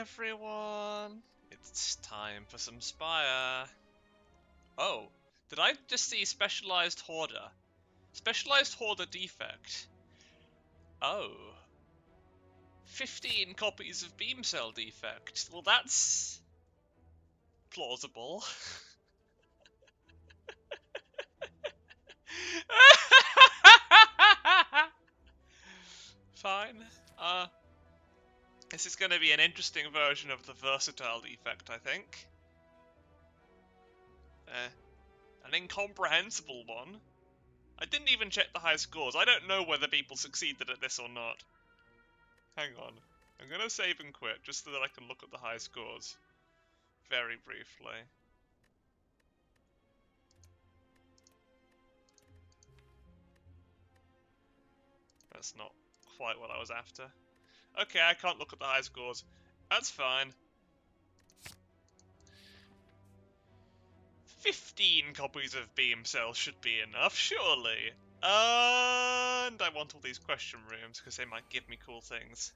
everyone! It's time for some Spire. Oh, did I just see Specialized Hoarder? Specialized Hoarder defect. Oh. 15 copies of Beam Cell defect. Well, that's plausible. Fine. This is going to be an interesting version of the versatile defect, I think. An incomprehensible one. I didn't even check the high scores. I don't know whether people succeeded at this or not. Hang on. I'm going to save and quit just so that I can look at the high scores. Very briefly. That's not quite what I was after. Okay, I can't look at the high scores. That's fine. 15 copies of Beam Cell should be enough, surely. And I want all these question rooms because they might give me cool things.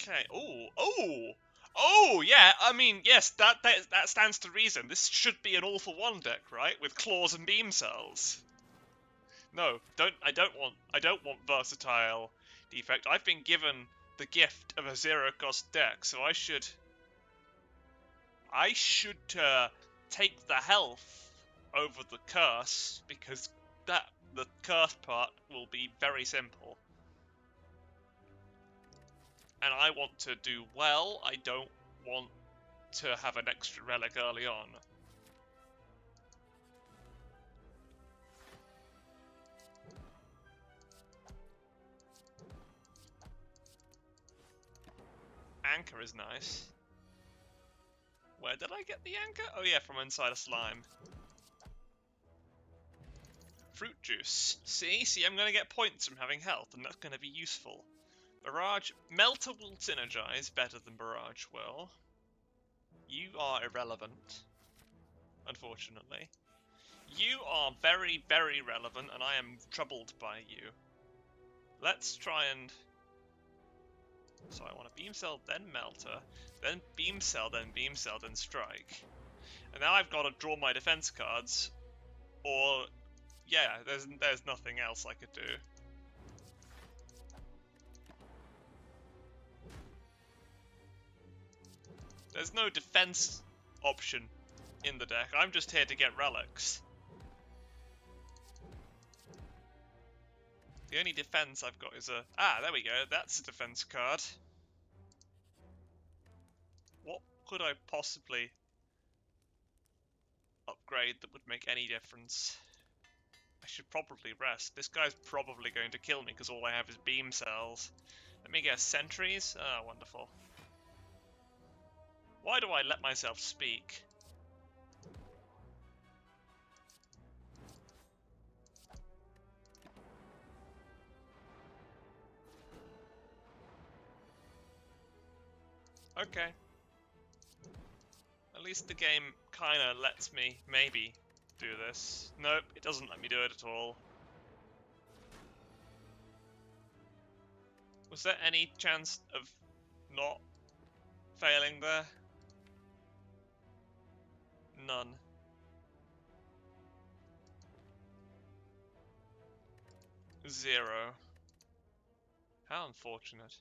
Okay. Oh, yeah. I mean, yes, that stands to reason. This should be an all-for-one deck, right? With claws and beam cells. No, I don't want versatile defect. I've been given the gift of a zero-cost deck, so I should take the health over the curse because the curse part will be very simple. And I want to do well, I don't want to have an extra relic early on. Anchor is nice. Where did I get the anchor? Oh yeah, from inside a slime. Fruit juice. See, I'm going to get points from having health, and that's going to be useful. Barrage. Melter will synergize better than Barrage will. You are irrelevant, unfortunately. You are very, very relevant, and I am troubled by you. Let's try and... So I want a Beam Cell, then Melter, then Beam Cell, then Strike. And now I've got to draw my defense cards, or... Yeah, there's nothing else I could do. There's no defense option in the deck. I'm just here to get relics. The only defense I've got is a... Ah, there we go. That's a defense card. What could I possibly upgrade that would make any difference? I should probably rest. This guy's probably going to kill me because all I have is beam cells. Let me guess. Sentries? Ah, wonderful. Why do I let myself speak? Okay. At least the game kinda lets me, maybe, do this. Nope, it doesn't let me do it at all. Was there any chance of not failing there? None. Zero. How unfortunate.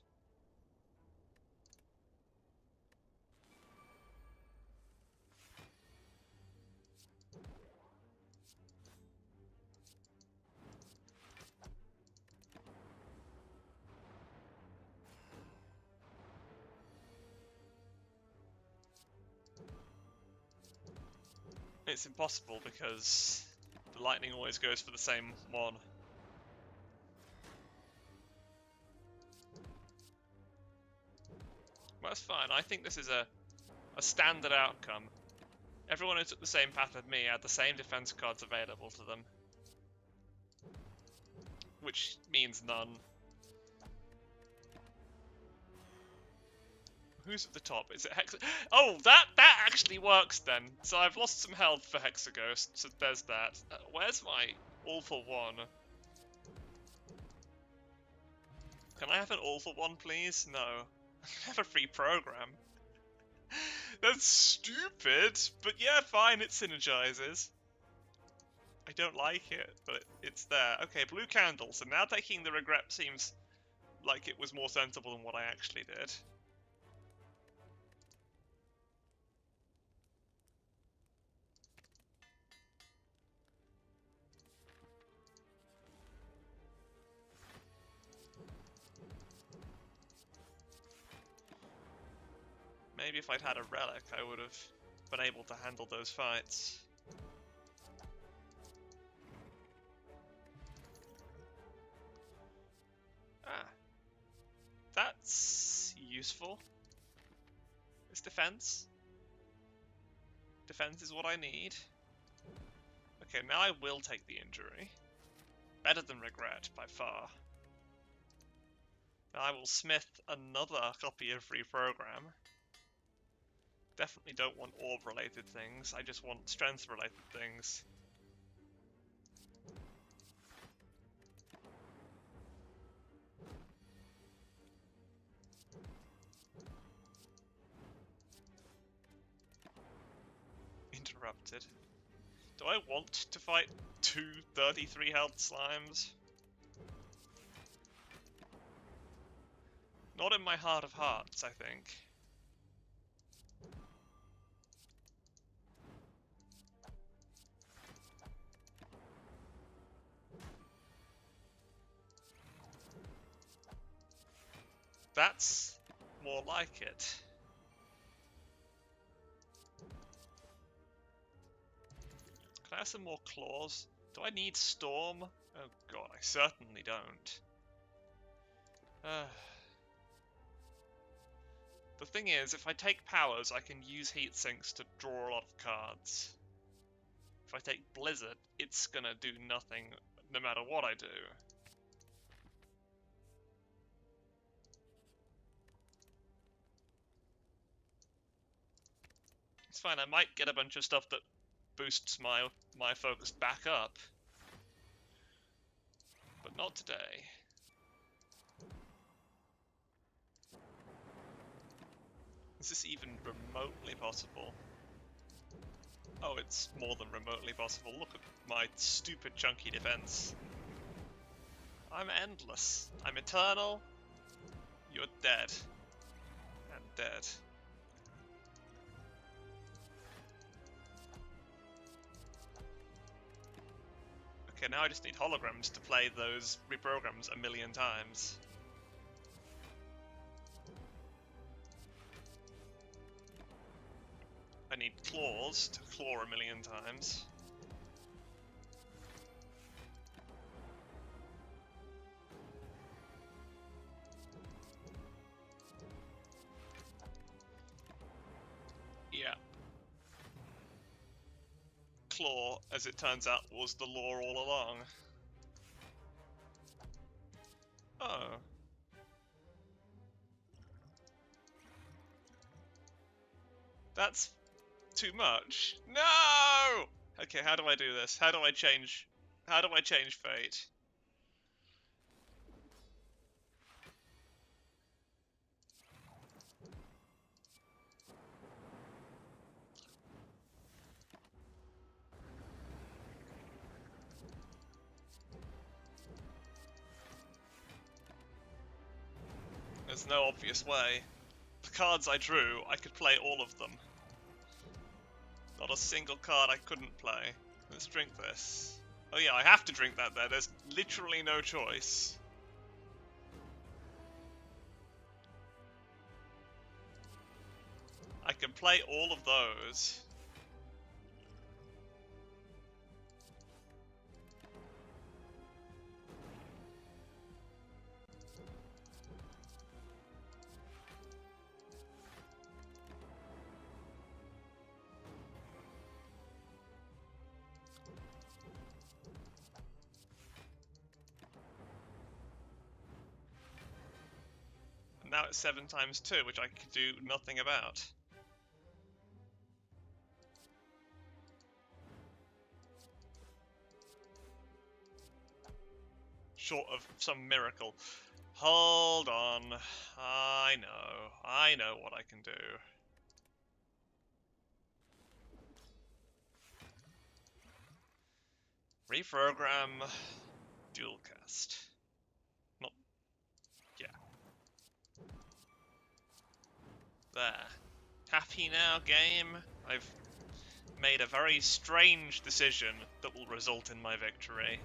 It's impossible because the lightning always goes for the same one. Well, that's fine. I think this is a standard outcome. Everyone who took the same path as me had the same defense cards available to them. which means none. Who's at the top? Is it Hex? Oh, that actually works then. So I've lost some health for Hexaghost, so there's that. Where's my all for one? Can I have an all for one, please? No. I have a free program. That's stupid, but yeah, fine, it synergizes. I don't like it, but it's there. Okay, blue candle. So now taking the regret seems like it was more sensible than what I actually did. Maybe if I'd had a relic, I would have been able to handle those fights. Ah. That's useful. It's defense. Defense is what I need. Okay, now I will take the injury. Better than regret, by far. Now I will smith another copy of Reprogram. Definitely don't want orb-related things, I just want strength-related things. Interrupted. Do I want to fight two 33 health slimes? Not in my heart of hearts, I think. That's more like it. Can I have some more claws? Do I need Storm? Oh god, I certainly don't. The thing is, if I take powers, I can use heat sinks to draw a lot of cards. If I take Blizzard, it's gonna do nothing no matter what I do. It's fine, I might get a bunch of stuff that boosts my focus back up. But not today. Is this even remotely possible? Oh, it's more than remotely possible. Look at my stupid chunky defense. I'm endless. I'm eternal. You're dead. And dead. Okay, now I just need holograms to play those reprograms a million times. I need claws to claw a million times. Yeah. Claw, as it turns out, was the law all along. Oh. That's too much. No! Okay, how do I do this? How do I change fate? There's no obvious way. The cards I drew, I could play all of them. Not a single card I couldn't play. Let's drink this. Oh yeah, I have to drink that there. There's literally no choice. I can play all of those. 7 times 2, which I could do nothing about. Short of some miracle. Hold on. I know what I can do. Reprogram. Dual cast. Not. Yeah. There. Happy now, game? I've made a very strange decision that will result in my victory.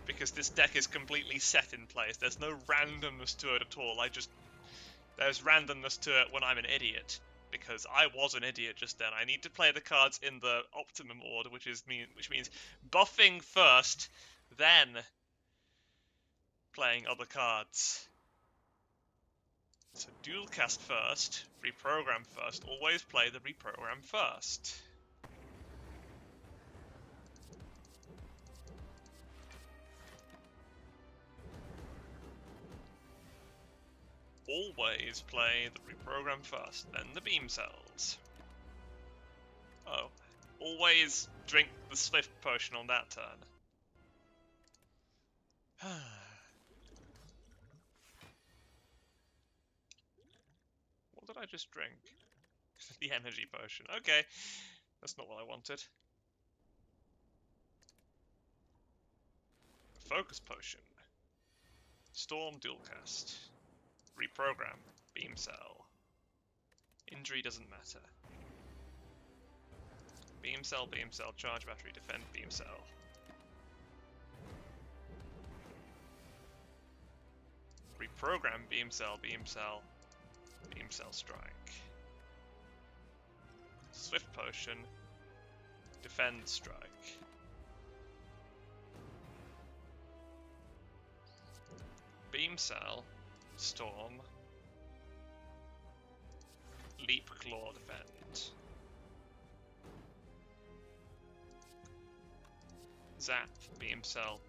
Because this deck is completely set in place. There's no randomness to it at all. There's randomness to it when I'm an idiot. Because I was an idiot just then. I need to play the cards in the optimum order, which means buffing first, then playing other cards. So dual cast first, reprogram first. Always play the reprogram first. Always play the reprogram first, then the beam cells. Oh, always drink the Swift potion on that turn. What did I just drink? The energy potion. Okay, that's not what I wanted. Focus potion. Storm dual cast. Reprogram. Beam cell. Injury doesn't matter. Beam cell, charge battery, defend, beam cell. Reprogram, beam cell, beam cell strike. Swift potion, defend, strike. Beam cell, storm, leap, claw, defend. Zap, beam cell,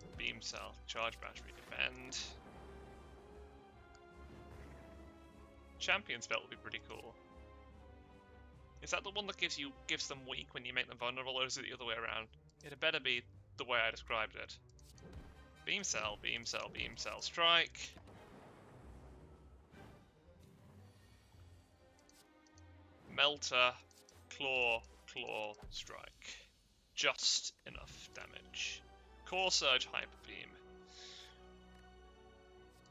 charge battery, defend. Champion's belt would be pretty cool. Is that the one that gives them weak when you make them vulnerable, or is it the other way around? It had better be the way I described it. Beam cell, strike. Melter, claw, strike. Just enough damage. Core Surge, Hyper Beam.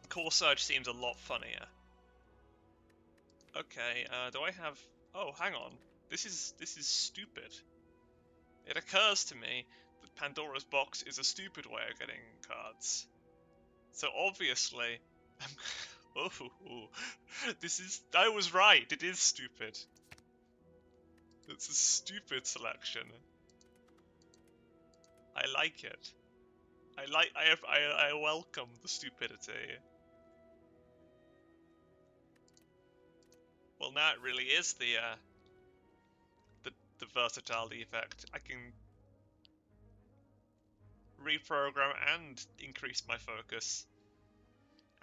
Core Surge seems a lot funnier. Okay, do I have... Oh, hang on. This is stupid. It occurs to me that Pandora's Box is a stupid way of getting cards. So obviously... oh, I was right, it is stupid. It's a stupid selection. I like it. I welcome the stupidity. Well, now it really is the versatility effect. I can reprogram and increase my focus,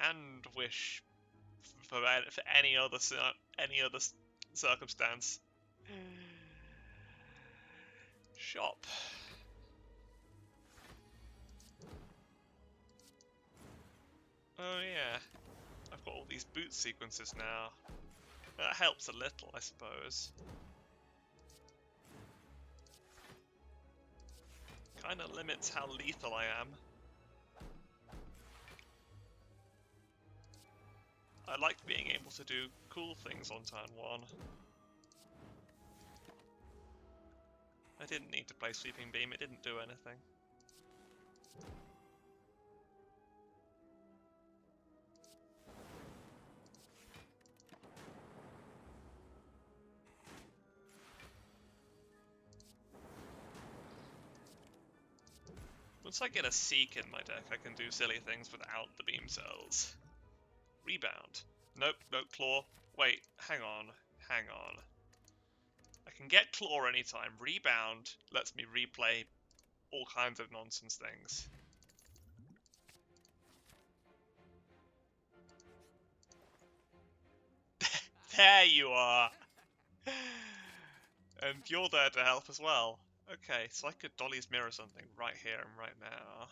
and wish for any other circumstance. Shop. Oh yeah, I've got all these boot sequences now. That helps a little, I suppose. Kinda limits how lethal I am. I like being able to do cool things on turn 1. I didn't need to play Sweeping Beam, it didn't do anything. Once I get a Seek in my deck, I can do silly things without the beam cells. Rebound. Nope, no Claw. Wait, hang on. I can get Claw anytime. Rebound lets me replay all kinds of nonsense things. There you are! And you're there to help as well. Okay, so I could Dolly's Mirror something right here and right now.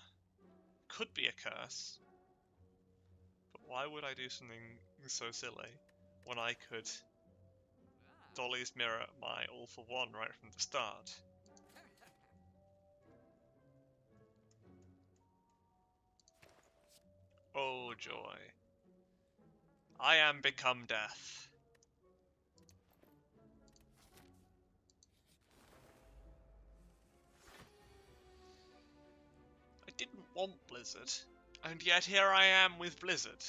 Could be a curse. But why would I do something so silly when I could Dolly's Mirror my all for one right from the start? Oh joy. I am become death. I didn't want Blizzard, and yet here I am with Blizzard.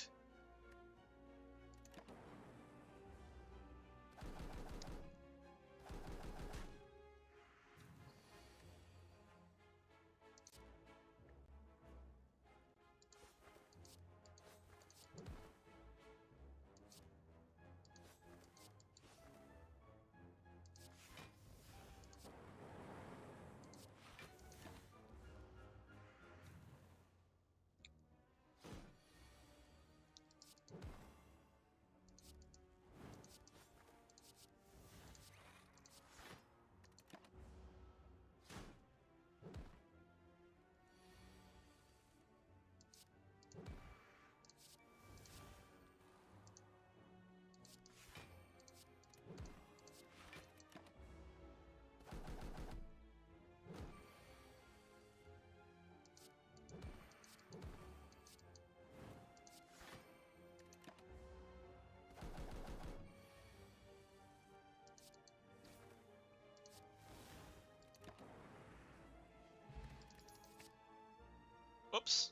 Oops.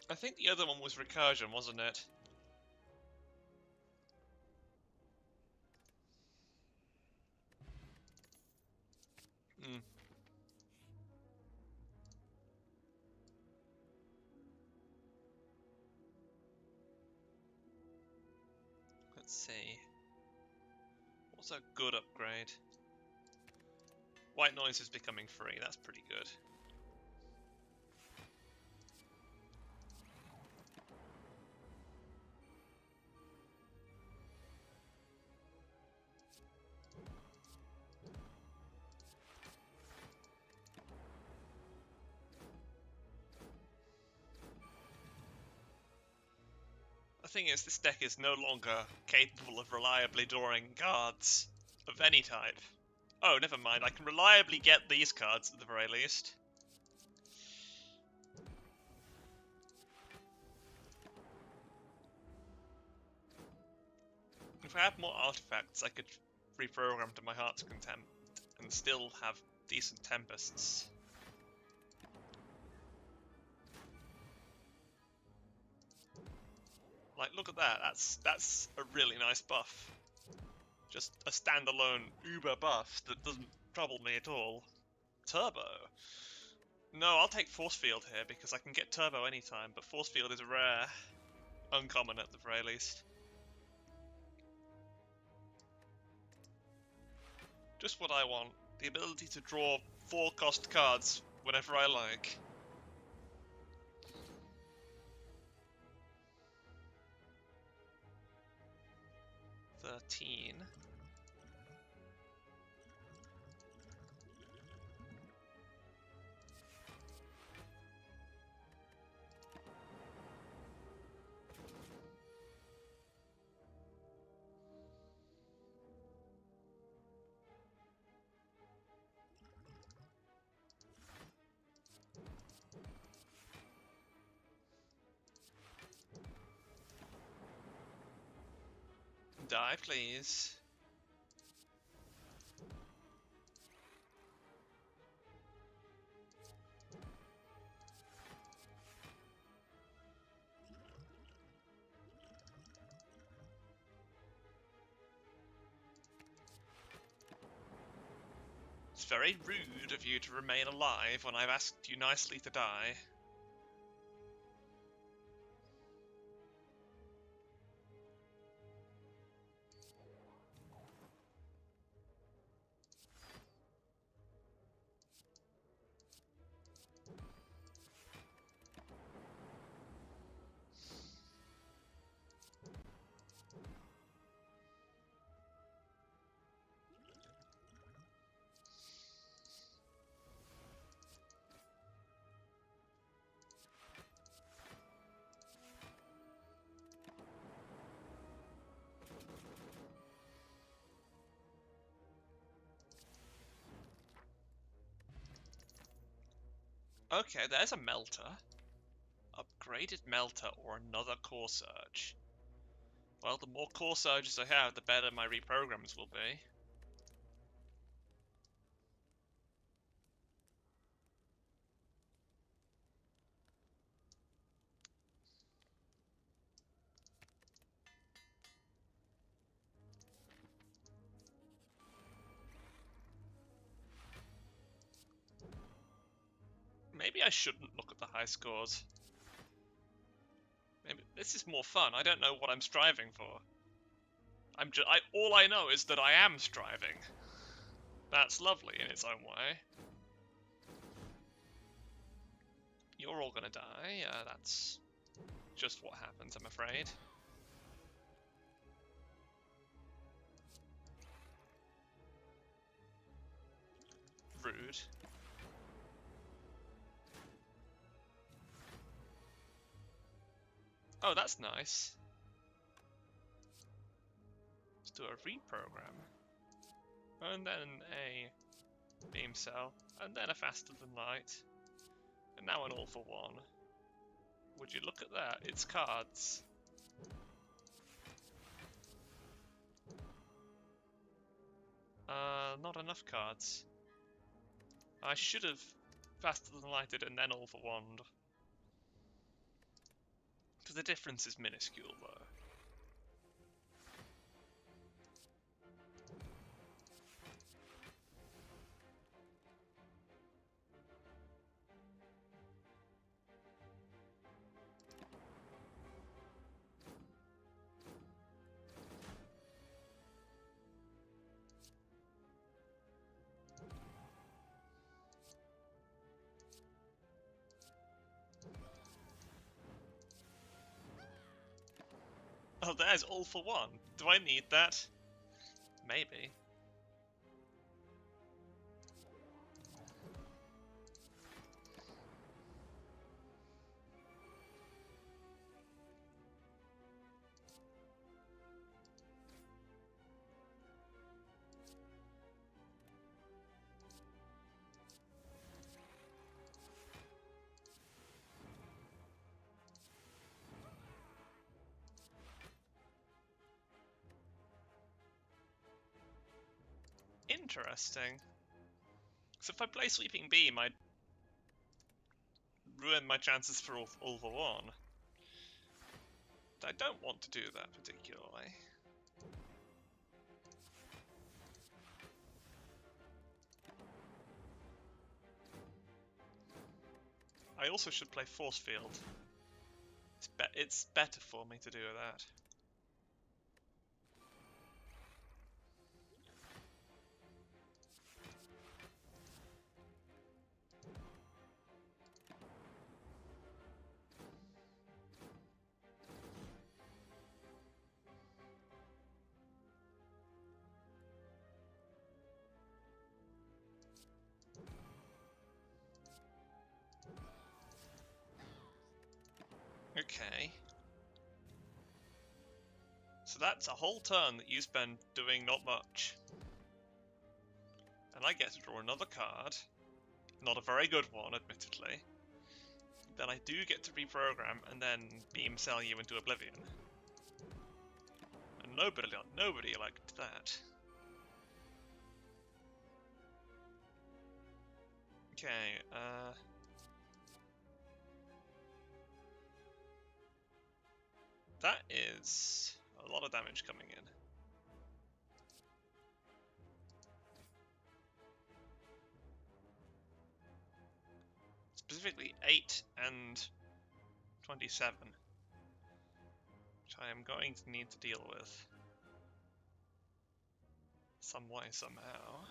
I think the other one was recursion, wasn't it? Hmm. Let's see. What's a good upgrade? White noise is becoming free, that's pretty good. The thing is, this deck is no longer capable of reliably drawing cards of any type. Oh, never mind, I can reliably get these cards at the very least. If I had more artifacts, I could reprogram to my heart's content and still have decent tempests. Like, look at that, that's a really nice buff. Just a standalone uber buff that doesn't trouble me at all. Turbo? No, I'll take Force Field here because I can get Turbo anytime, but Force Field is rare. Uncommon at the very least. Just what I want. The ability to draw 4-cost cards whenever I like. $13. Die, please. It's very rude of you to remain alive when I've asked you nicely to die. Okay, there's a melter. Upgraded melter or another core surge. Well, the more core surges I have, the better my reprograms will be. Maybe I shouldn't look at the high scores. Maybe this is more fun. I don't know what I'm striving for. All I know is that I am striving. That's lovely in its own way. You're all gonna die. That's just what happens, I'm afraid. Rude. Oh, that's nice. Let's do a reprogram. And then a beam cell. And then a faster than light. And now an all for one. Would you look at that? It's cards. Not enough cards. I should have faster than lighted and then all for wand. Because the difference is minuscule though. Oh, there's all for one. Do I need that? Maybe. Interesting. So if I play Sweeping Beam, I'd ruin my chances for all for one. I don't want to do that particularly. I also should play Force Field. It's better for me to do that. Okay. So that's a whole turn that you spend doing not much. And I get to draw another card. Not a very good one, admittedly. Then I do get to reprogram and then beam cell you into oblivion. And nobody liked that. Okay, that is a lot of damage coming in. Specifically 8 and 27. Which I am going to need to deal with. Some way, somehow.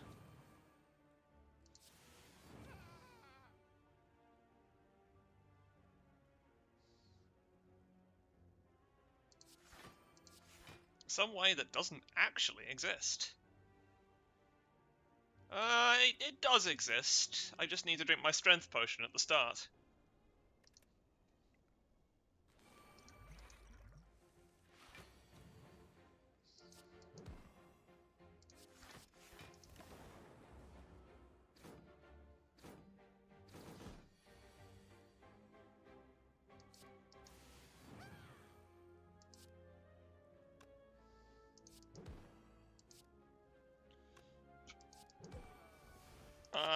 Some way that doesn't actually exist. It does exist. I just need to drink my strength potion at the start.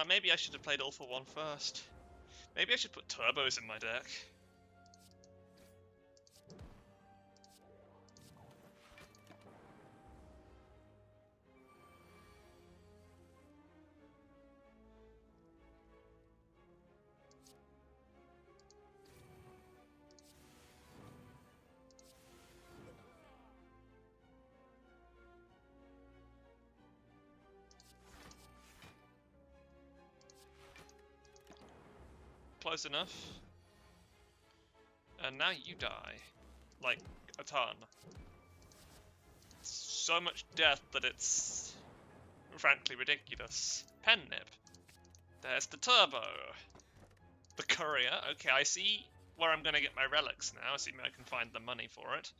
Maybe I should have played All for One first. Maybe I should put turbos in my deck. Close enough. And now you die. Like, a ton. So much death that it's frankly ridiculous. Pen nip. There's the turbo. The courier. Okay, I see where I'm gonna get my relics now, assuming I can find the money for it.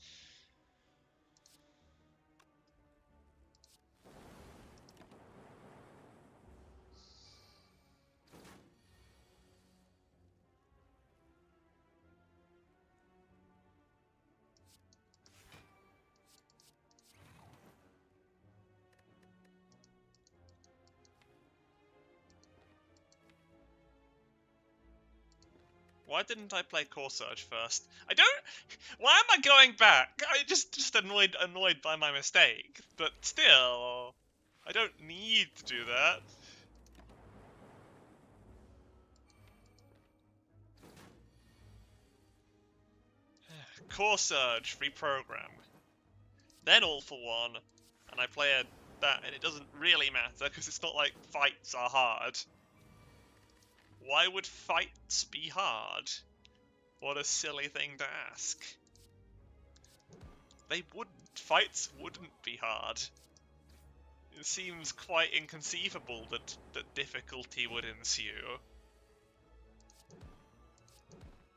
Why didn't I play Core Surge first? I don't... Why am I going back? I just annoyed by my mistake. But still... I don't need to do that. Core Surge, reprogram. Then All for One. And I play that, and it doesn't really matter, because it's not like fights are hard. Why would fights be hard? What a silly thing to ask. They wouldn't. Fights wouldn't be hard. It seems quite inconceivable that difficulty would ensue.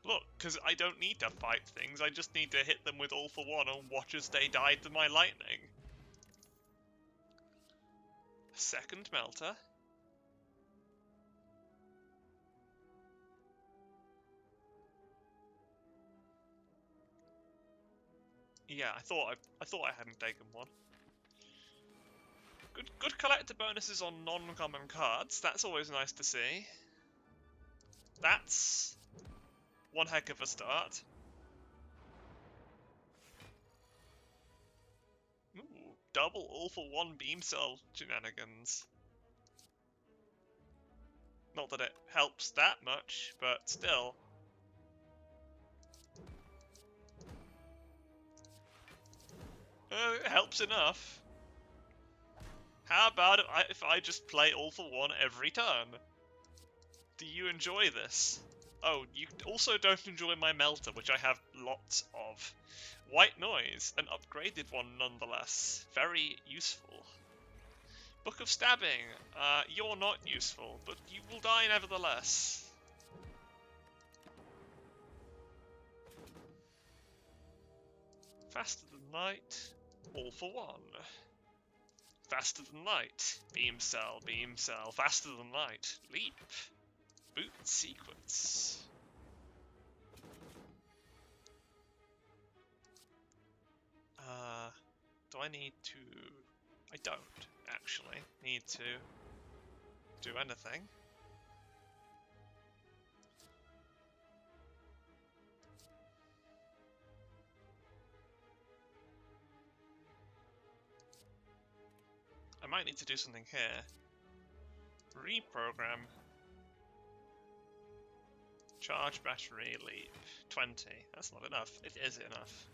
Look, because I don't need to fight things, I just need to hit them with All for One and watch as they die to my lightning. Second Melter. Yeah, I thought I hadn't taken one. Good collector bonuses on non-common cards. That's always nice to see. That's one heck of a start. Ooh, double All for One beam cell shenanigans. Not that it helps that much, but still. It helps enough. How about if I just play All for One every turn? Do you enjoy this? Oh, you also don't enjoy my Melter, which I have lots of. White Noise, an upgraded one nonetheless. Very useful. Book of Stabbing, you're not useful, but you will die nevertheless. Faster than Light, All for One. Faster than Light, Beam Cell, Faster than Light, Leap. Boot Sequence. Do I need to... I don't, actually, need to do anything. I might need to do something here. Reprogram. Charge battery, leap. 20. That's not enough. It is enough.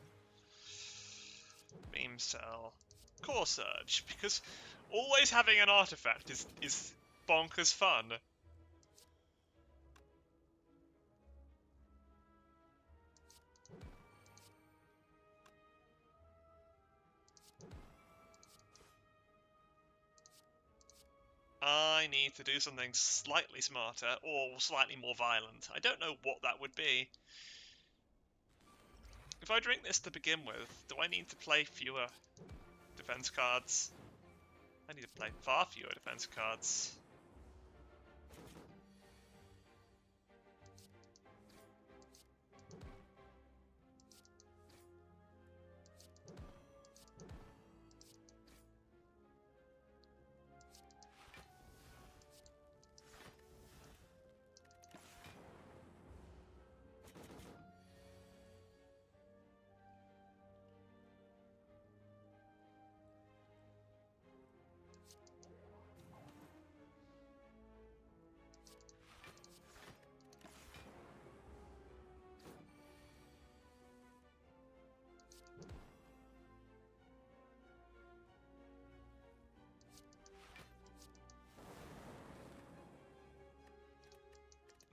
Beam cell. Core surge, because always having an artifact is bonkers fun. I need to do something slightly smarter, or slightly more violent. I don't know what that would be. If I drink this to begin with, do I need to play fewer defense cards? I need to play far fewer defense cards.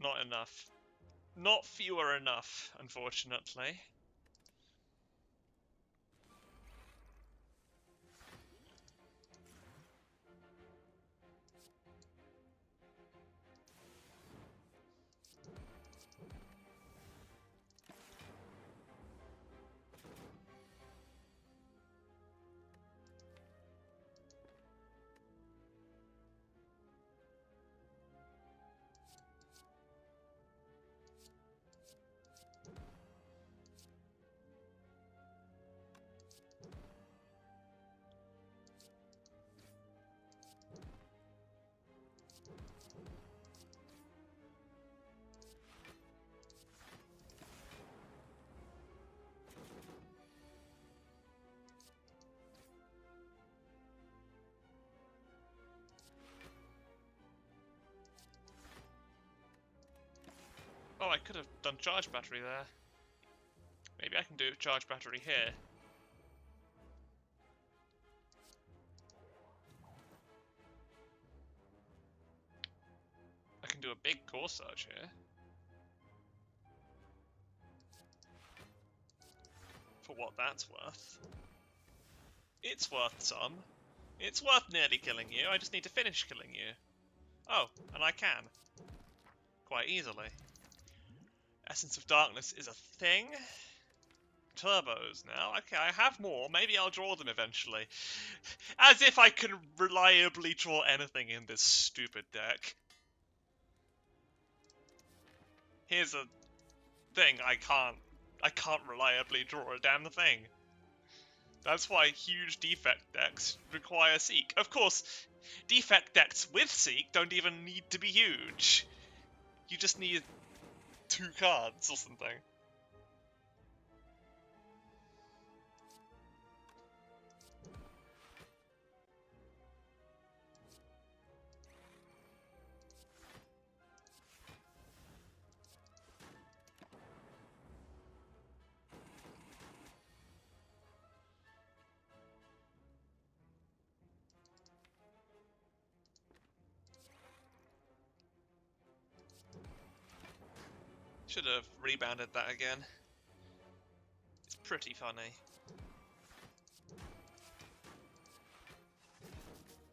not enough. Not fewer enough, unfortunately. Oh, I could have done charge battery there. Maybe I can do charge battery here. I can do a big core surge here. For what that's worth. It's worth some. It's worth nearly killing you, I just need to finish killing you. Oh, and I can. Quite easily. Essence of Darkness is a thing. Turbos now. Okay, I have more. Maybe I'll draw them eventually. As if I can reliably draw anything in this stupid deck. Here's a thing, I can't reliably draw a damn thing. That's why huge defect decks require Seek. Of course, defect decks with Seek don't even need to be huge. You just need 2 cards or something. Should have rebounded that again. It's pretty funny.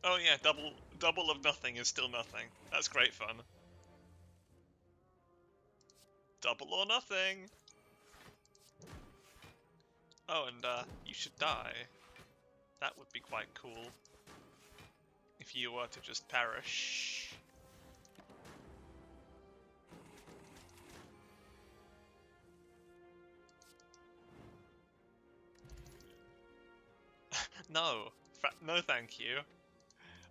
Oh yeah, double of nothing is still nothing. That's great fun. Double or nothing. Oh, and you should die. That would be quite cool. If you were to just perish. No. No thank you.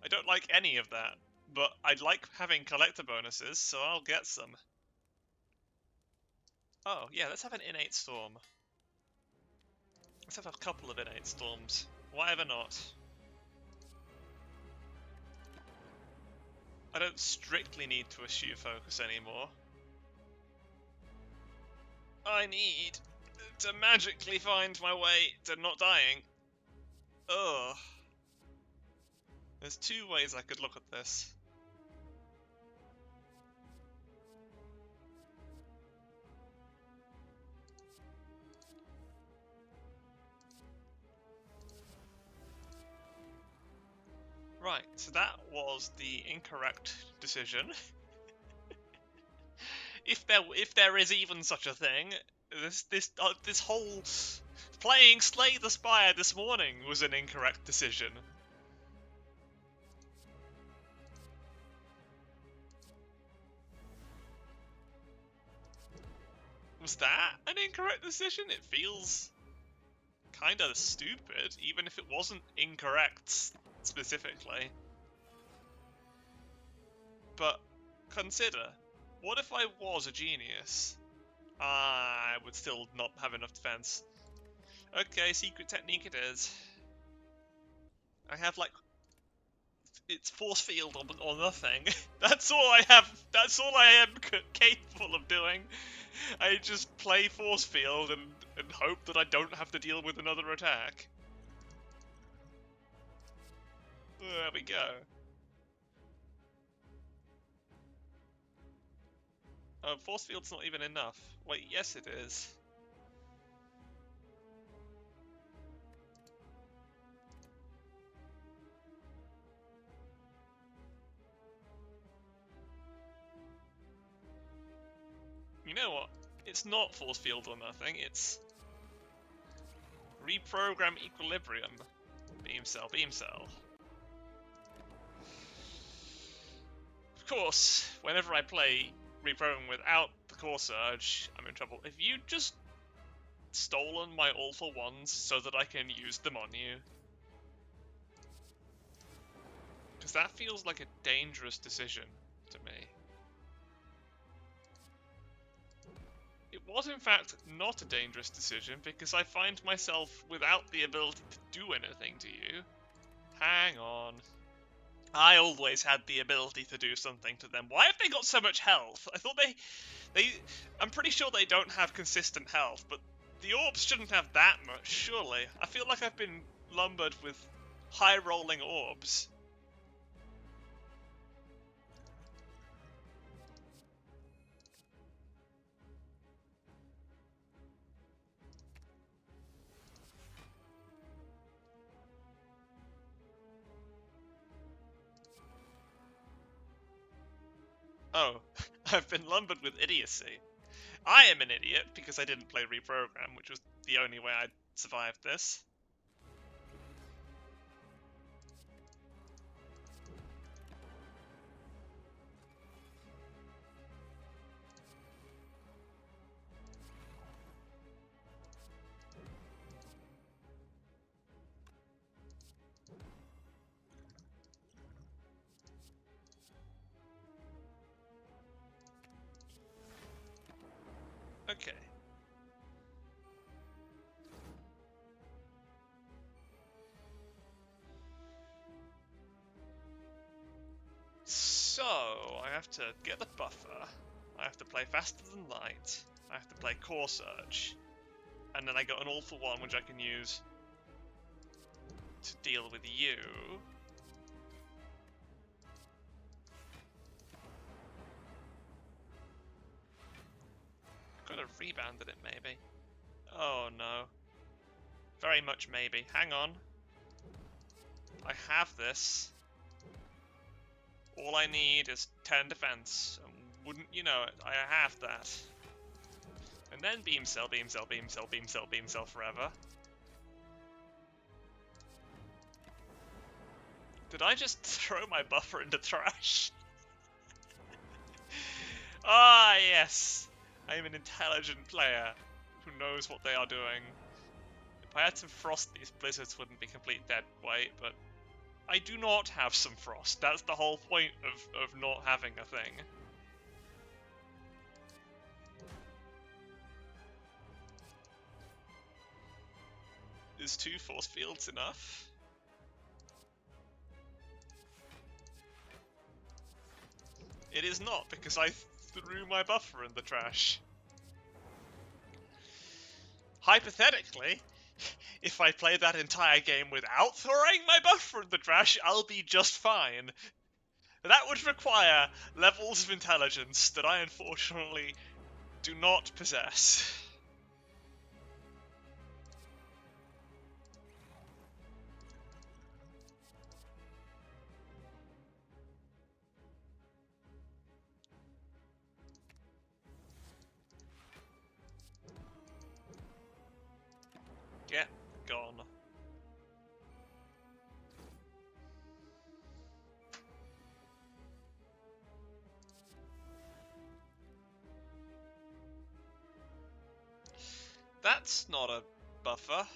I don't like any of that. But I'd like having collector bonuses, so I'll get some. Oh, yeah, let's have an innate storm. Let's have a couple of innate storms. Why ever not? I don't strictly need to eschew focus anymore. I need to magically find my way to not dying. Ugh. There's 2 ways I could look at this. Right, so that was the incorrect decision. If there is even such a thing, this whole playing Slay the Spire this morning was an incorrect decision. Was that an incorrect decision? It feels kinda stupid, even if it wasn't incorrect specifically. But consider, what if I was a genius? I would still not have enough defense. Okay, secret technique it is. I have like... It's force field or nothing. That's all I have. That's all I am capable of doing. I just play force field and hope that I don't have to deal with another attack. There we go. Oh, force field's not even enough. Wait, yes it is. You know what? It's not force field or nothing, it's reprogram equilibrium. Beam cell, beam cell. Of course, whenever I play reprogram without the core surge, I'm in trouble. Have you just stolen my all for ones so that I can use them on you? Because that feels like a dangerous decision to me. It was in fact not a dangerous decision because I find myself without the ability to do anything to you. Hang on. I always had the ability to do something to them. Why have they got so much health? I thought I'm pretty sure they don't have consistent health, but the orbs shouldn't have that much, surely. I feel like I've been lumbered with high-rolling orbs. Oh, I've been lumbered with idiocy. I am an idiot because I didn't play reprogram, which was the only way I'd survived this. Okay. So, I have to get the buffer, I have to play faster than light, I have to play core surge, and then I got an all for one which I can use to deal with you. Could have rebounded it maybe. Oh no. Very much maybe. Hang on. I have this. All I need is 10 defense, and wouldn't you know it, I have that. And then beam cell, beam cell, beam cell, beam cell, beam cell forever. Did I just throw my buffer into trash? Ah, yes. I am an intelligent player who knows what they are doing. If I had some frost, these blizzards wouldn't be complete dead weight, but I do not have some frost. That's the whole point of not having a thing. Is 2 force fields enough? It is not, because I threw my buffer in the trash. Hypothetically, if I play that entire game without throwing my buffer in the trash, I'll be just fine. That would require levels of intelligence that I unfortunately do not possess. Get gone. That's not a buffer.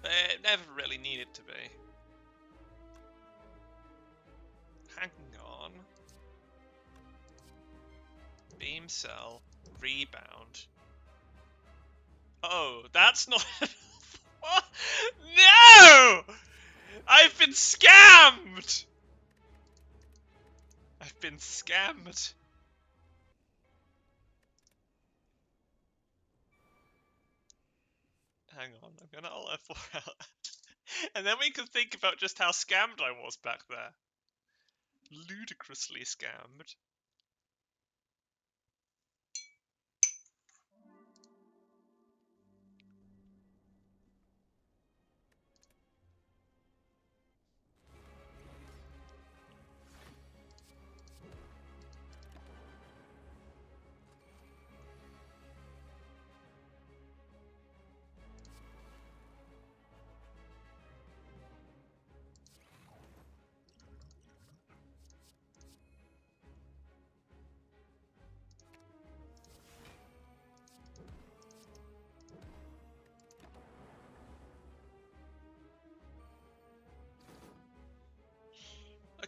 It never really needed to be. Hang on. Beam cell. Rebound. Oh, that's not what? No! I've been scammed! I've been scammed. Hang on, I'm gonna alt F4 out. And then we can think about just how scammed I was back there. Ludicrously scammed.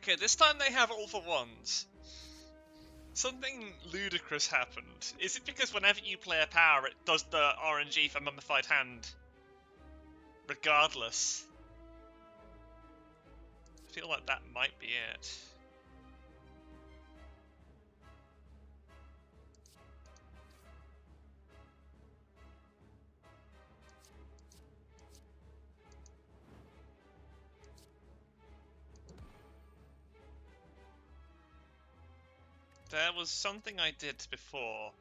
Okay, this time they have all for ones. Something ludicrous happened. Is it because whenever you play a power, it does the RNG for Mummified Hand? Regardless. I feel like that might be it. There was something I did before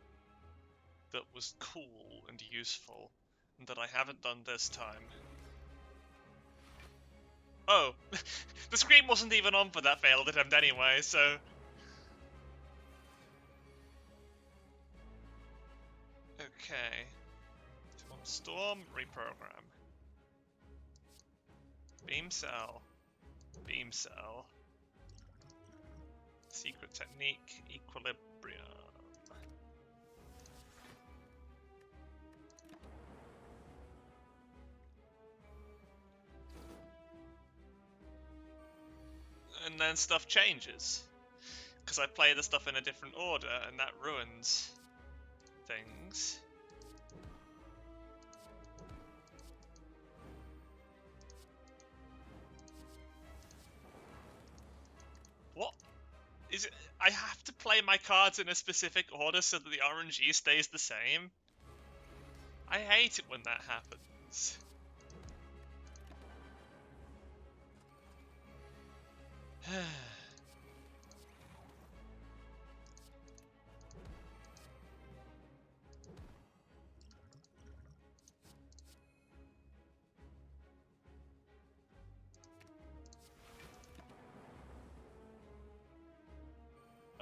that was cool and useful, and that I haven't done this time. Oh, the screen wasn't even on for that failed attempt anyway, so... Okay. Storm, reprogram. Beam cell. Beam cell. Secret technique, equilibrium. And then stuff changes. Because I play the stuff in a different order, and that ruins things. What? Is it? I have to play my cards in a specific order so that the RNG stays the same? I hate it when that happens.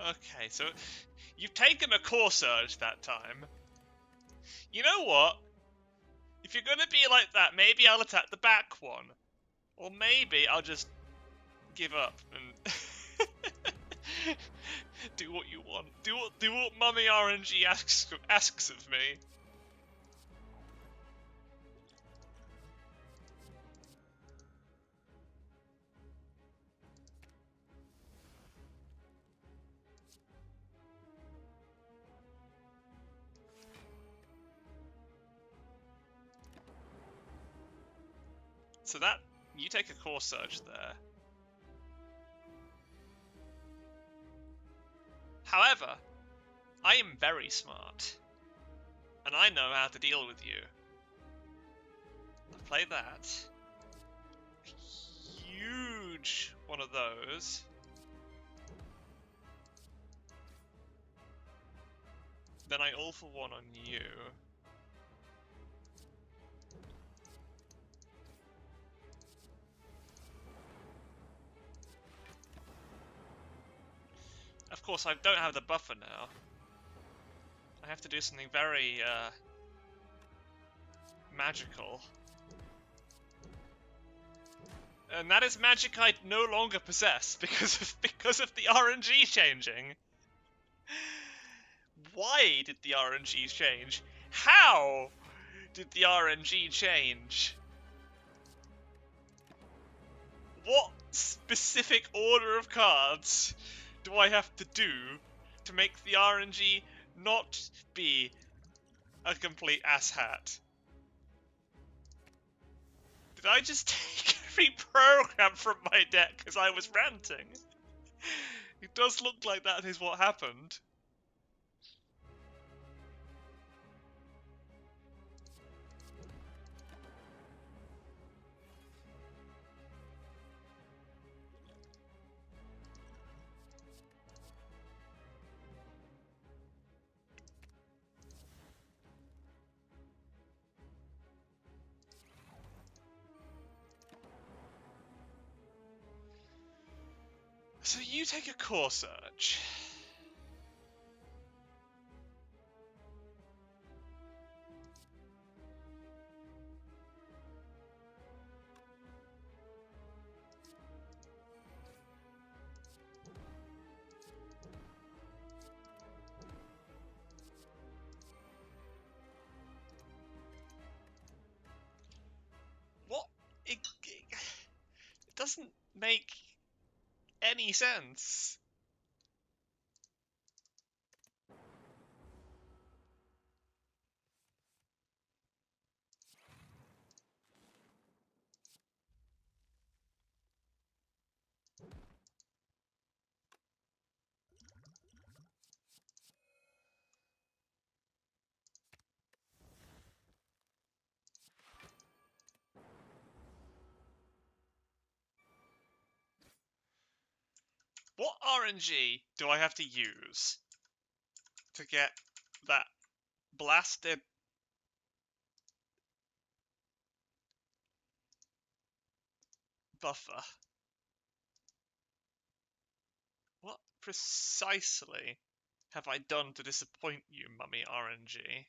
Okay, so you've taken a core surge that time. You know what? If you're gonna be like that, maybe I'll attack the back one. Or maybe I'll just give up and do what you want. Do what Mummy RNG asks of me. So that, you take a core surge there. However, I am very smart. And I know how to deal with you. I'll play that. Huge one of those. Then I all for one on you. Of course, I don't have the buffer now. I have to do something very, magical. And that is magic I no longer possess because of the RNG changing. Why did the RNG change? How did the RNG change? What specific order of cards do I have to do to make the RNG not be a complete asshat? Did I just take every program from my deck because I was ranting? It does look like that is what happened. So you take a core search. What? It doesn't make any sense. What RNG do I have to use to get that blasted buffer? What precisely have I done to disappoint you, Mummy RNG?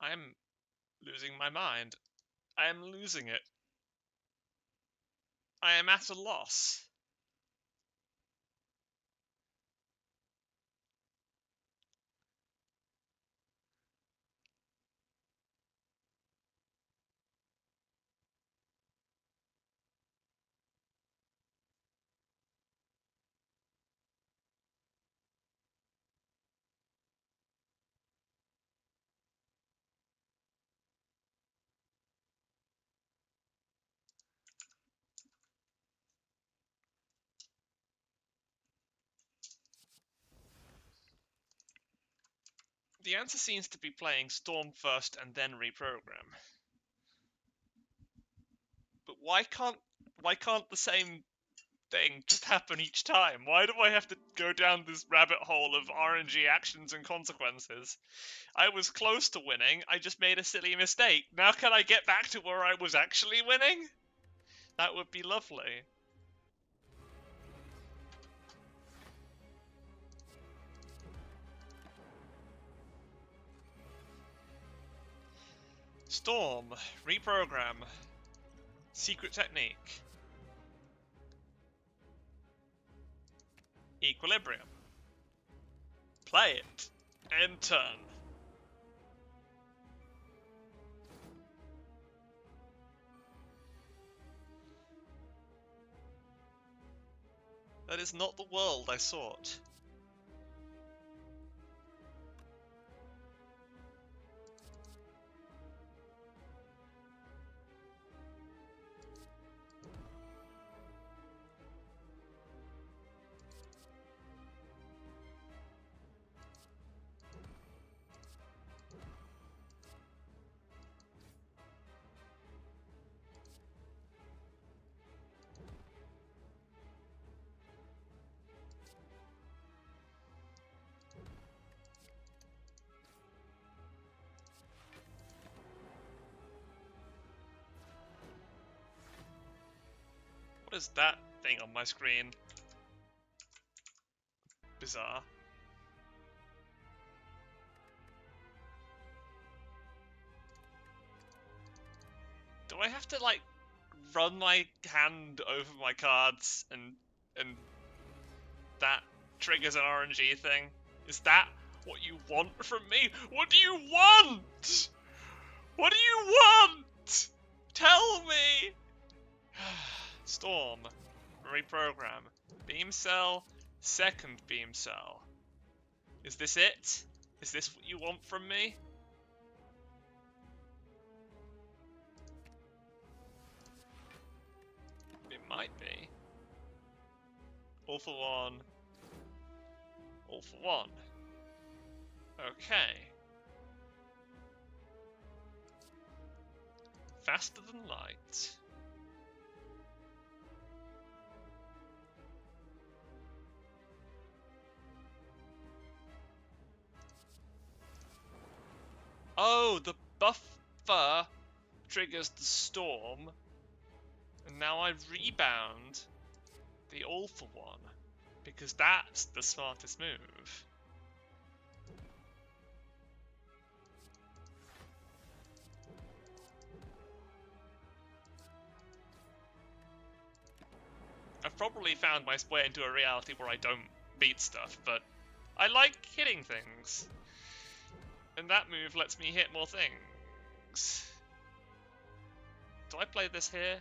I am losing my mind. I am losing it. I am at a loss. The answer seems to be playing Storm first and then reprogram. But why can't the same thing just happen each time? Why do I have to go down this rabbit hole of RNG actions and consequences? I was close to winning, I just made a silly mistake. Now can I get back to where I was actually winning? That would be lovely. Storm, reprogram, secret technique, equilibrium. Play it. End turn. That is not the world I sought. What is that thing on my screen? Bizarre. Do I have to, like, run my hand over my cards and and that triggers an RNG thing. Is that what you want from me? What do you want? What do you want? Tell me! Storm. Reprogram. Beam cell. Second beam cell. Is this it? Is this what you want from me? It might be. All for one. All for one. Okay. Faster than light. Oh, the buffer triggers the storm, and now I rebound the all for one, because that's the smartest move. I've probably found my way into a reality where I don't beat stuff, but I like hitting things. And that move lets me hit more things. Do I play this here?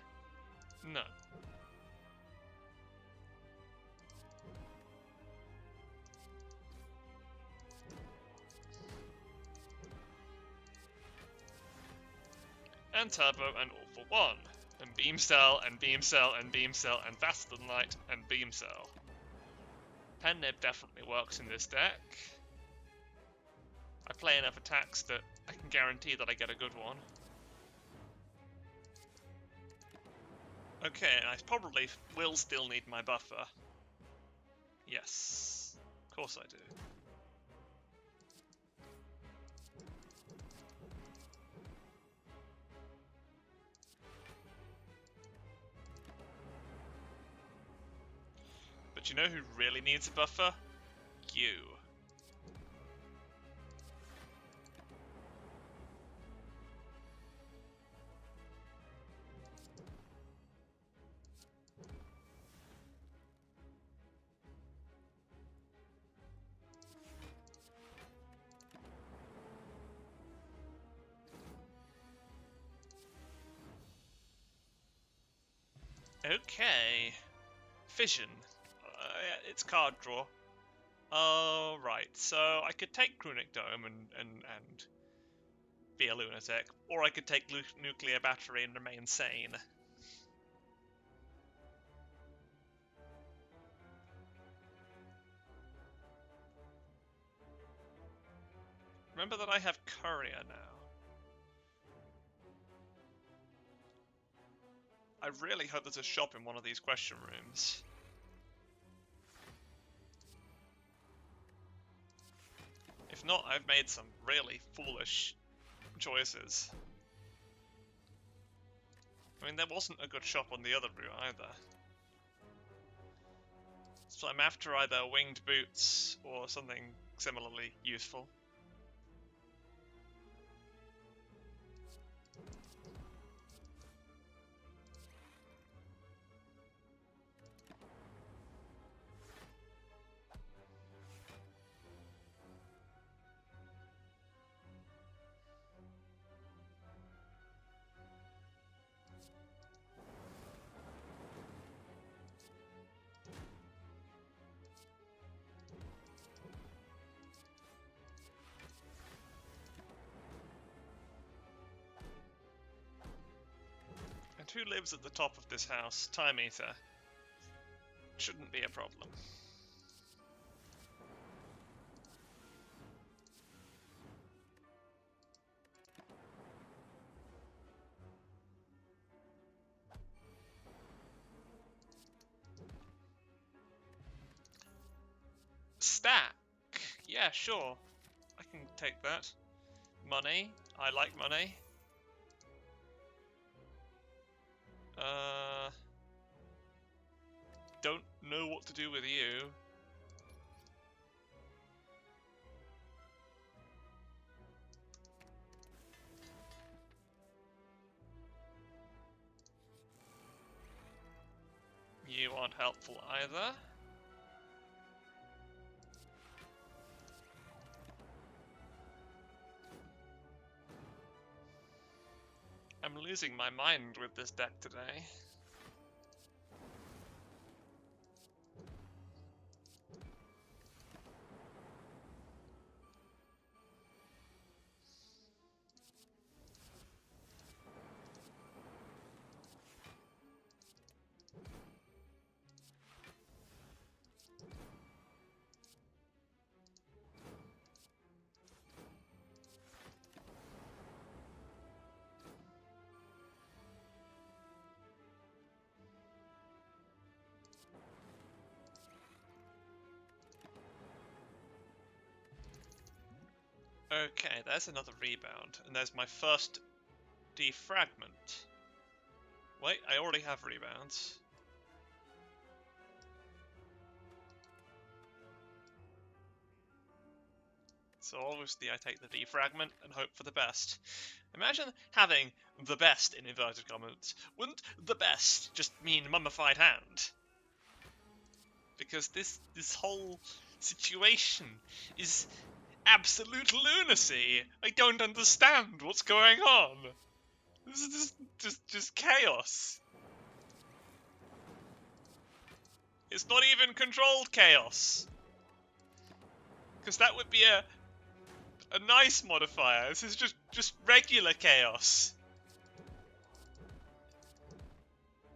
No. And turbo and all for one. And beam cell and beam cell and beam cell and faster than light and beam cell. Pen nib definitely works in this deck. I play enough attacks that I can guarantee that I get a good one. Okay, I probably will still need my buffer. Yes, of course I do. But you know who really needs a buffer? You. Okay. Fission. It's card draw. Oh, right. So I could take Runic Dome and be a lunatic, or I could take Nuclear Battery and remain sane. Remember that I have Courier now. I really hope there's a shop in one of these question rooms. If not, I've made some really foolish choices. I mean, there wasn't a good shop on the other route either. So I'm after either winged boots or something similarly useful. And who lives at the top of this house? Time Eater. Shouldn't be a problem. Stack! Yeah, sure. I can take that. Money. I like money. Don't know what to do with you. You aren't helpful either. I'm losing my mind with this deck today. Okay, there's another rebound, and there's my first defragment. Wait, I already have rebounds. So obviously I take the defragment and hope for the best. Imagine having the best in inverted commas. Wouldn't the best just mean mummified hand? Because this whole situation is absolute lunacy. I don't understand what's going on. This is just chaos. It's not even controlled chaos. Because that would be a nice modifier. This is just regular chaos.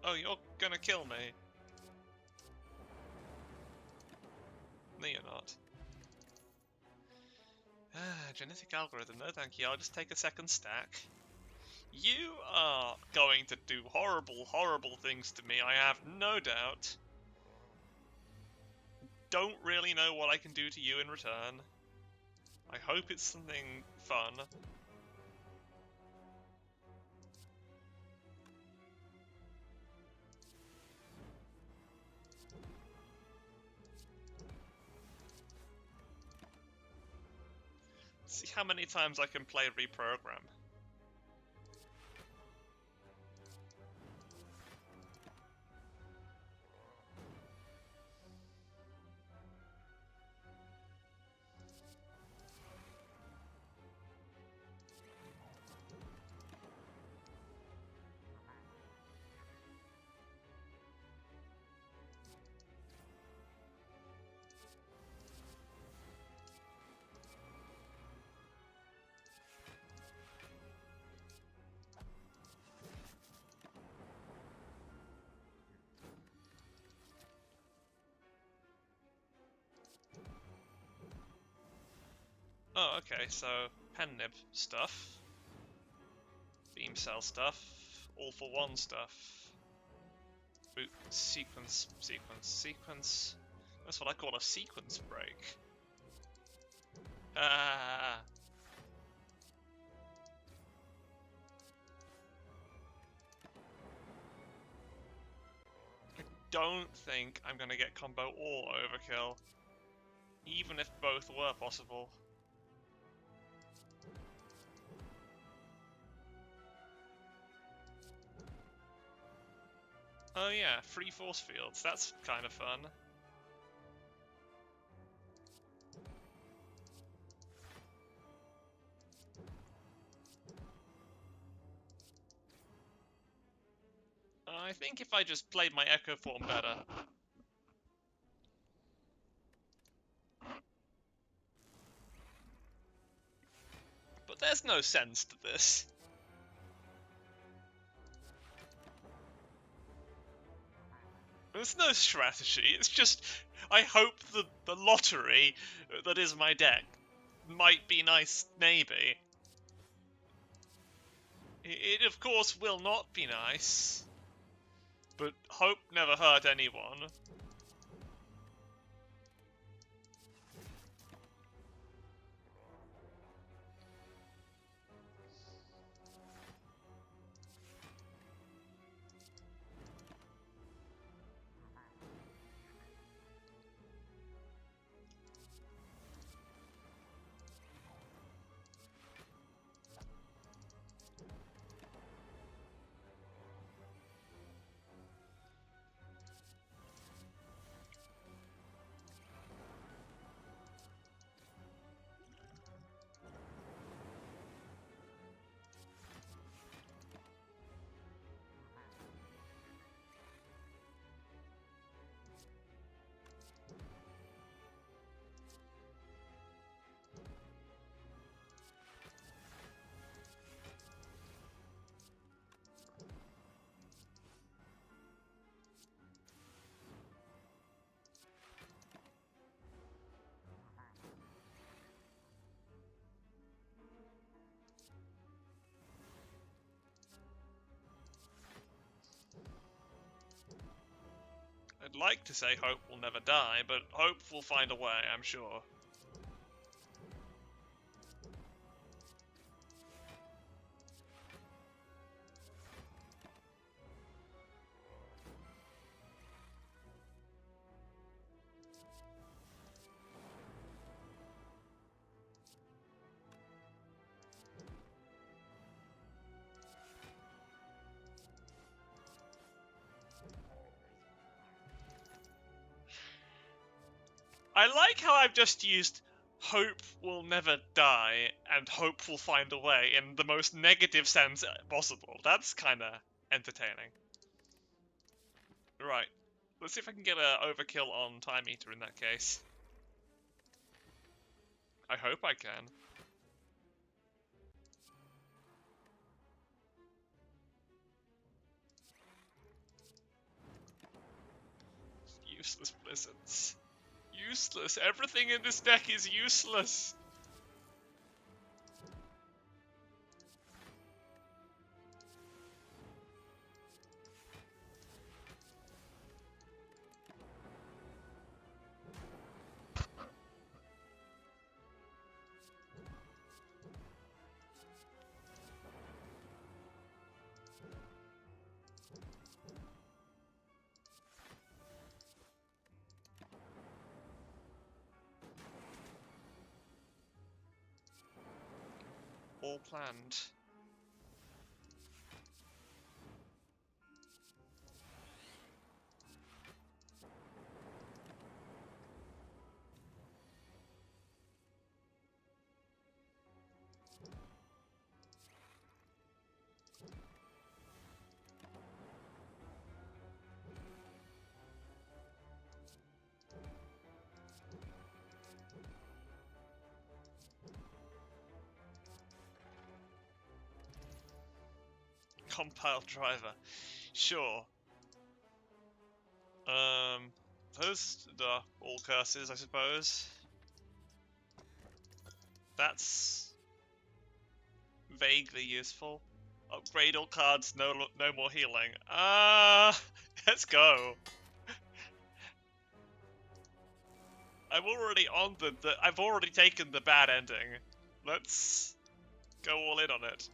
Oh, you're gonna kill me. No, you're not. Genetic algorithm, no thank you, I'll just take a second stack. You are going to do horrible, horrible things to me, I have no doubt. Don't really know what I can do to you in return. I hope it's something fun. See how many times I can play reprogram. Oh, okay, so pen nib stuff, beam cell stuff, all for one stuff, boot sequence. That's what I call a sequence break. Ah. I don't think I'm gonna get combo or overkill, even if both were possible. Oh yeah, free force fields, that's kind of fun. I think if I just played my Echo form better. But there's no sense to this. There's no strategy, it's just, I hope the lottery that is my deck might be nice, maybe. It of course will not be nice, but hope never hurt anyone. I'd like to say hope will never die, but hope will find a way, I'm sure. I like how I've just used hope will never die and hope will find a way in the most negative sense possible. That's kind of entertaining. Right. Let's see if I can get a overkill on time meter in that case. I hope I can. Useless blizzards. Useless. Everything in this deck is useless. All planned. Compile driver. Sure. Those are all curses, I suppose. That's vaguely useful. Upgrade all cards, no more healing. Let's go. I'm already on I've already taken the bad ending. Let's go all in on it.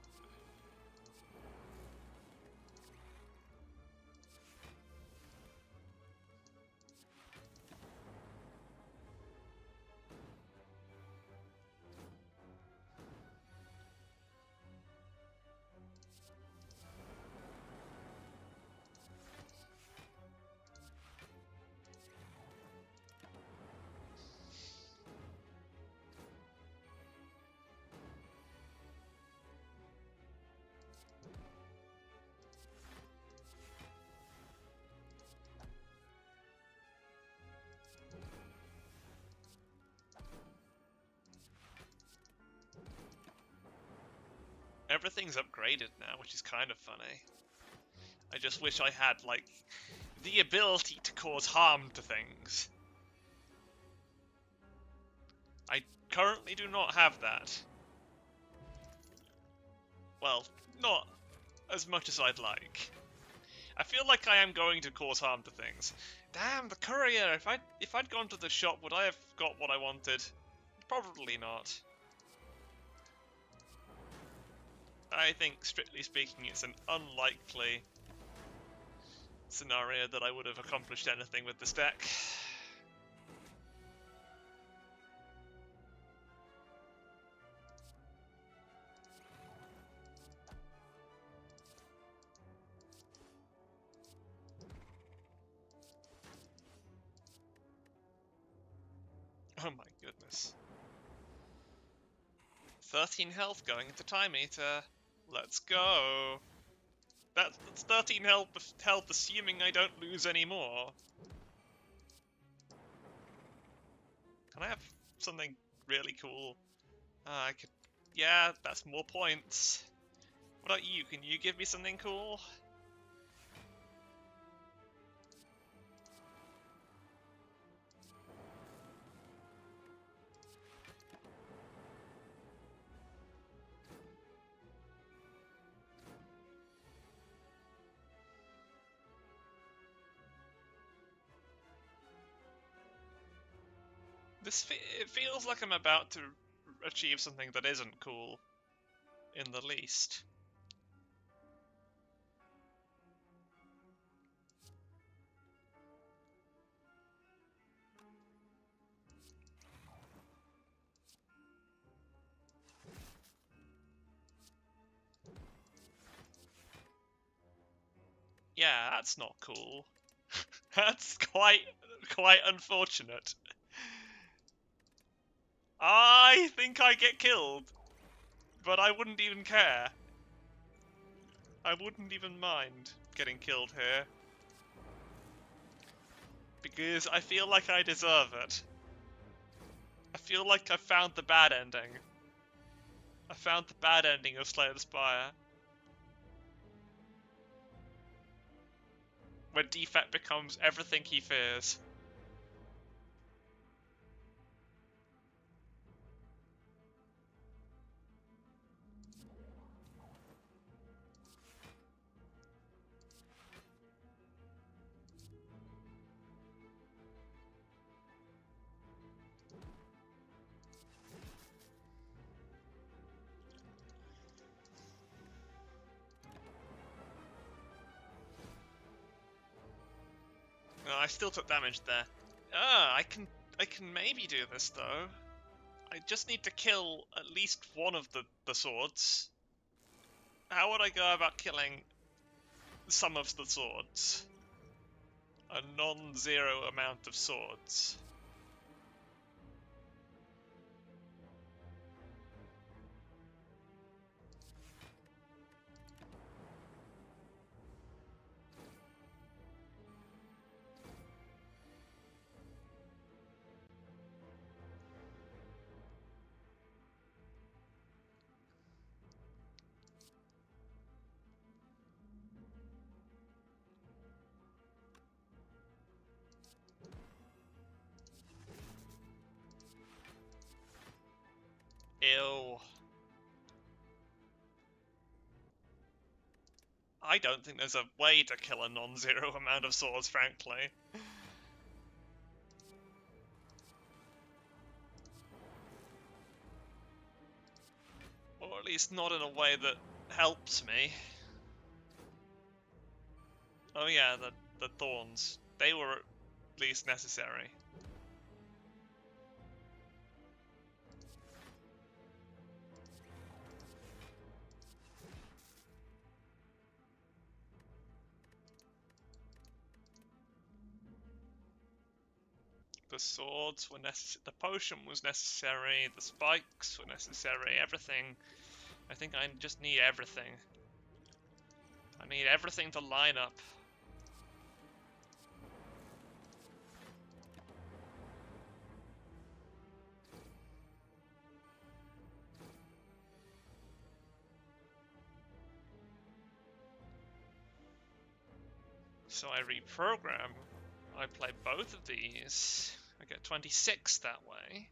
Everything's upgraded now, which is kind of funny. I just wish I had, like, the ability to cause harm to things. I currently do not have that. Well, not as much as I'd like. I feel like I am going to cause harm to things. Damn, the courier! If I'd gone to the shop, would I have got what I wanted? Probably not. I think, strictly speaking, it's an unlikely scenario that I would have accomplished anything with this deck. Oh my goodness. 13 health going into time meter. Let's go. That's 13 health assuming I don't lose any more. Can I have something really cool? I could... Yeah, that's more points. What about you? Can you give me something cool? It feels like I'm about to achieve something that isn't cool, in the least. Yeah, that's not cool. That's quite unfortunate. I think I get killed, but I wouldn't even care. I wouldn't even mind getting killed here. Because I feel like I deserve it. I feel like I found the bad ending. I found the bad ending of Slay the Spire. Where Defect becomes everything he fears. Oh, I still took damage there. I can maybe do this though. I just need to kill at least one of the swords. How would I go about killing some of the swords? A non-zero amount of swords. Ew. I don't think there's a way to kill a non-zero amount of swords, frankly. Or at least not in a way that helps me. Oh yeah, the thorns. They were at least necessary. The swords were necessary, the potion was necessary, the spikes were necessary, everything. I think I just need everything. I need everything to line up. So I reprogram. I play both of these. I get 26 that way.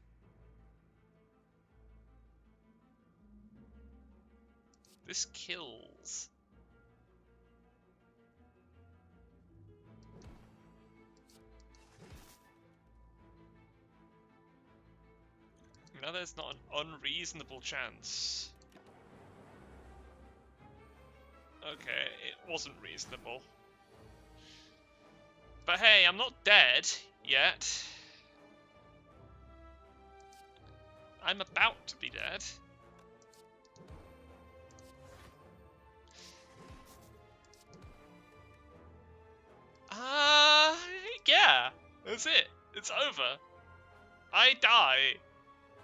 This kills. Now there's not an unreasonable chance. Okay, it wasn't reasonable. But hey, I'm not dead yet. I'm about to be dead. Yeah, that's it. It's over. I die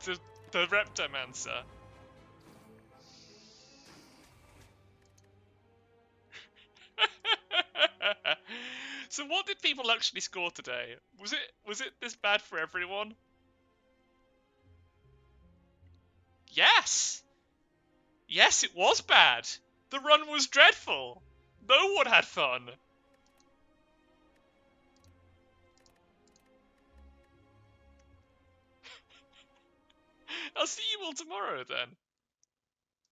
to the Reptomancer. So what did people actually score today? Was it this bad for everyone? Yes! Yes, it was bad! The run was dreadful! No one had fun! I'll see you all tomorrow then.